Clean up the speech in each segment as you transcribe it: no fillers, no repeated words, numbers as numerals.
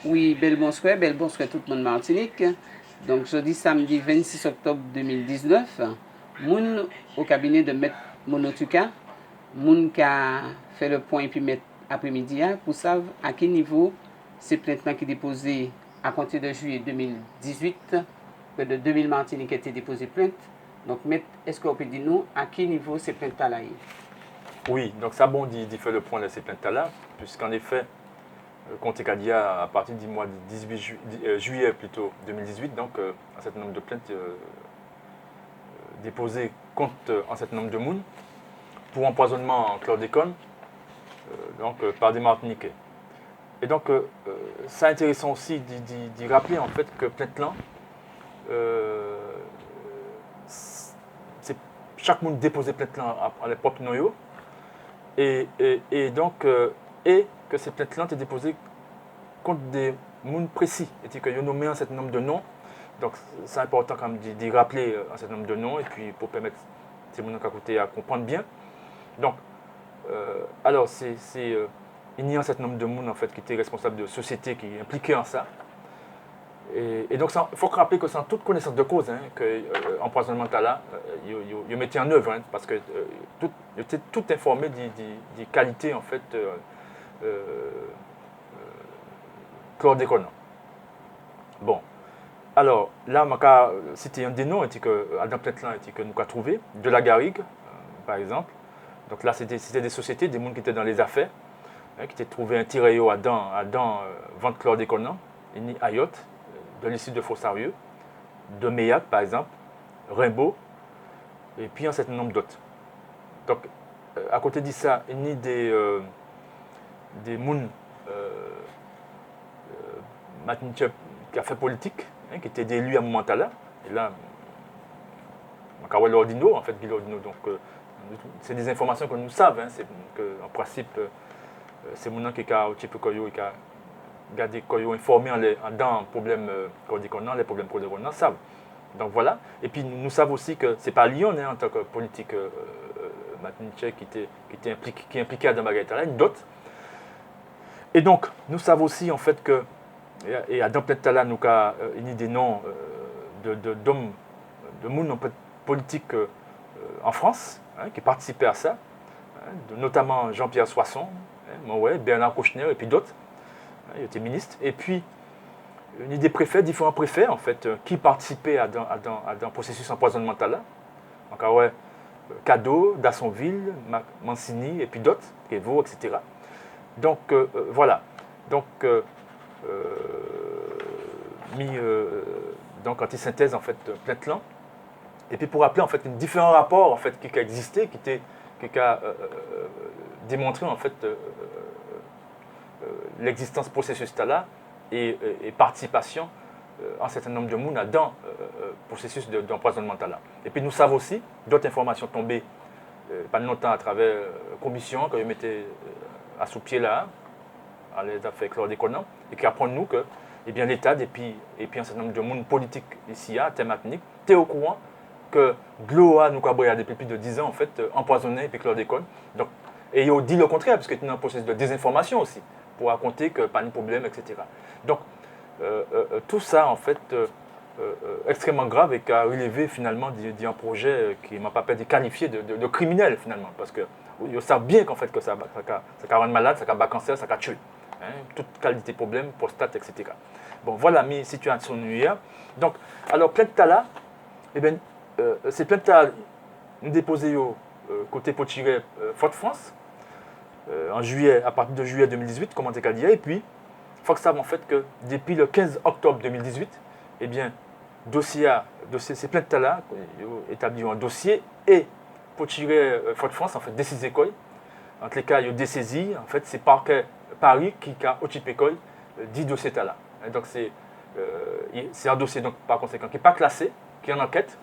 Oui, bel bonsoir tout le monde Martinique. Donc jeudi samedi 26 octobre 2019, moun au cabinet de Maître Monotuka, moun qui a fait le point puis mettre après-midi pour savoir à quel niveau ces plaintes qui déposées à compter de juillet 2018, près de 2000 Martinique étaient déposées plainte. Donc Maître, est-ce qu'on peut dire nous à quel niveau ces plaintes là? Oui, donc ça bon d'y faire le point de ces plaintes-là, puisqu'en effet, Conte Cadia, à partir du mois de 18 juillet plutôt 2018, donc un certain nombre de plaintes déposées contre un certain nombre de mounes pour empoisonnement en chlordécone, par des Martiniquais. Et donc, c'est intéressant aussi d'y rappeler en fait que plainte-là, c'est chaque monde déposait plainte-là à leur propre noyau, et donc, et que ces plaintes-là étaient déposées contre des gens précis, et qu'ils ont nommé un certain nombre de noms. Donc, c'est important quand même d'y rappeler un certain nombre de noms, et puis pour permettre ces gens à côté à comprendre bien. Donc, alors, il y a un certain nombre de gens en fait, qui étaient responsables de sociétés qui impliquaient en ça. Et donc, il faut rappeler que c'est en toute connaissance de cause que l'empoisonnement là, il mettait en œuvre, parce que il était tout informé des qualités en fait chlordécone. Bon, alors là, c'était un des noms Adam Pletlan que nous avons trouvé, de la Garrigue, par exemple. Donc là, c'était des sociétés, des gens qui étaient dans les affaires, qui étaient trouvés un tiraillot à vente chlordécone, ni Ayot, de l'issue de Fossarieux, de Meillac, par exemple, Rimbaud, et puis un certain nombre d'autres. Donc, à côté de ça, il y a des gens qui a fait politique, qui étaient élus à un moment là. Et là, L'Ordino, en fait, Guy L'Ordino. Donc, c'est des informations que nous savons. C'est en principe, c'est mon nom qui a gardé Koyo informé dans les problèmes cordéconants, les problèmes cordéconants, savent. Donc voilà. Et puis nous savons aussi que ce n'est pas Lyon en tant que politique Martinique qui est impliqué dans Margarita, d'autres. Et donc, nous savons aussi en fait que, et à Dampletala, nous avons des noms d'hommes, de monde politique en France, qui participaient à ça, notamment Jean-Pierre Soisson, Bernard Kouchner et puis d'autres. Il était ministre. Et puis, il y a des préfets, différents préfets, en fait, qui participaient à un processus empoisonnement là. Donc, Cadeau, Dassonville, Mancini, et puis d'autres, Kévo, etc. Donc, voilà. Donc, donc antisynthèse, en fait, Pletlan. Et puis, pour rappeler, en fait, différents rapports, en fait, qui existaient, qui a démontré, en fait, l'existence processus là et participation un certain nombre de monde dans le processus d'empoisonnement là. Et puis nous savons aussi d'autres informations tombées pas longtemps à travers la commission que je mettais à sous pied là, à les affaires chlordéconants, et qui apprend nous que l'État et puis un certain nombre de monde politique ici à Thématinique, tu es au courant que GLOA nous a depuis plus de 10 ans en fait empoisonné et puis chlordécone. Donc, et ils ont dit le contraire, parce que c'est un processus de désinformation aussi, pour raconter que pas de problème, etc. Donc, tout ça, en fait, extrêmement grave et qui a relevé finalement d'un projet qui ne m'a pas perdu de qualifier de criminel finalement, parce qu'ils savent bien qu'en fait que ça rend malade, ça va cancer, ça va tuer. Toute qualité de problème, prostate, etc. Bon, voilà mes situations hier. Donc, alors, plainte là, eh bien, ces plaintes là, nous déposées au côté Potiré, Fort-de-France, en juillet, à partir de juillet 2018, comme on t'a dit, et puis, il faut que ça en fait que depuis le 15 octobre 2018, eh bien, ces plaintes-là, établi un dossier, et pour tirer Fort-de-France, en fait, décisé quoi. Entre les cas, il y a des saisies, en fait, c'est parquet Paris qui a occupé quoi, 10 dossiers-là. Donc, c'est un dossier, donc, par conséquent, qui n'est pas classé, qui est en enquête,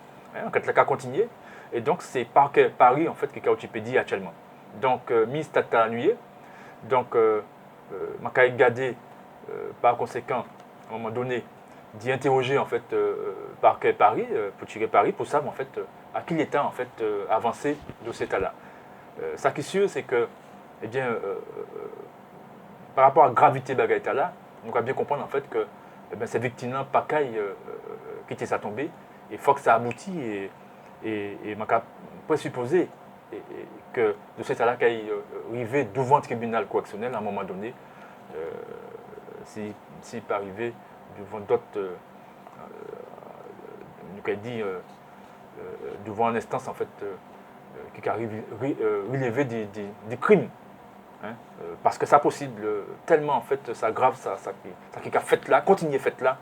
enquête qui a continué, et donc, c'est parquet Paris, en fait, qui a occupé 10 actuellement. Donc, mise tête à nuit. Donc, je vais garder, par conséquent, à un moment donné, d'y interroger en fait parquet Paris, pour tirer Paris, pour savoir en fait à quel état en fait avancé de cet état-là. Ce qui est sûr, c'est que, eh bien, par rapport à la gravité de l'état là, nous devons bien comprendre en fait que ces victimes-là, pas qu'à quitter sa tombée, il faut que ça aboutit et je présupposer que de cet là qu'il arrivé devant le tribunal correctionnel à un moment donné, s'il peut arriver devant d'autres, nous dit, devant une instance en fait qui arrive relever des crimes. Hein, parce que c'est possible, tellement en fait ça grave, ça qui a fait là, continuer fait là,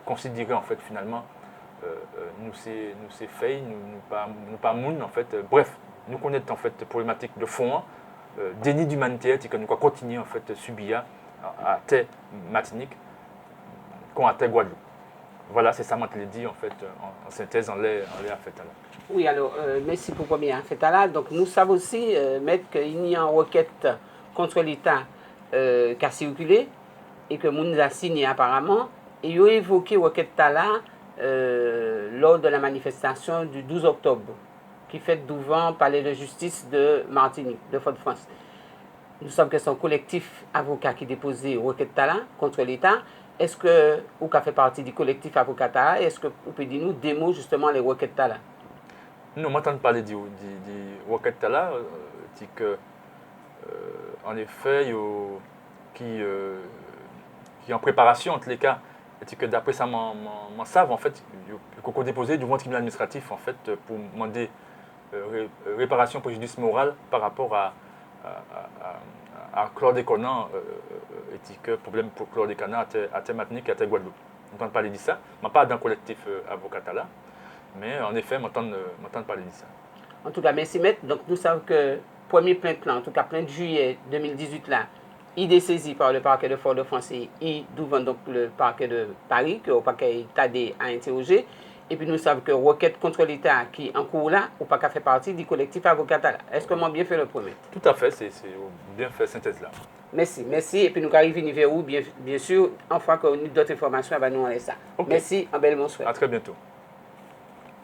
considérer en fait finalement nous c'est fait, nous pas moun en fait, bref, nous connaissons en fait problématique de fond, déni d'humanité que nous continuer en fait subir à terre Martinique, qu'on a terre Guadeloupe. Voilà, c'est ça que je l'ai dit en fait en synthèse en l'air à fait là. Oui, alors, merci pour premier fait là. Donc, nous savons aussi, maître, qu'il y a une requête contre l'État qui a circulé et que nous a signé apparemment. Et il a évoqué requête là lors de la manifestation du 12 octobre, qui fait devant le palais de justice de Martinique, de Fort-de-France. Nous sommes que son collectif avocat qui déposé requête là contre l'État. Est-ce que vous avez fait partie du collectif avocat? Est-ce que vous pouvez dire nous des mots justement les requêtes là? Nous m'entendons parler du requête là, c'est que en effet, qui en préparation en tous les cas, et que d'après ça m'en savent en fait, qu'on a déposé devant le tribunal administratif en fait pour demander réparation préjudice moral par rapport à chlordécone, et que problème pour chlordécone à terre Martinique et à terre Guadeloupe. On entend parler de ça, mais pas dans le collectif avocat là. Mais en effet, m'entendre parler de ça. En tout cas, merci maître. Donc nous savons que premier plainte là, en tout cas plainte juillet 2018 là, il est saisi par le parquet de Fort-de-France et il devant donc le parquet de Paris, que le parquet Tadé a interrogé. Et puis nous savons que requête contre l'État qui est en cours là, ou pas qu'à fait partie du collectif avocat là. Est-ce que moi bien fait le premier? Tout à fait, c'est bien fait synthèse là. Merci, merci. Et puis nous arrivons vers où, bien sûr, une fois qu'on a d'autres informations, nous on laisse ça. Okay. Merci, un bel bonsoir. À très bientôt.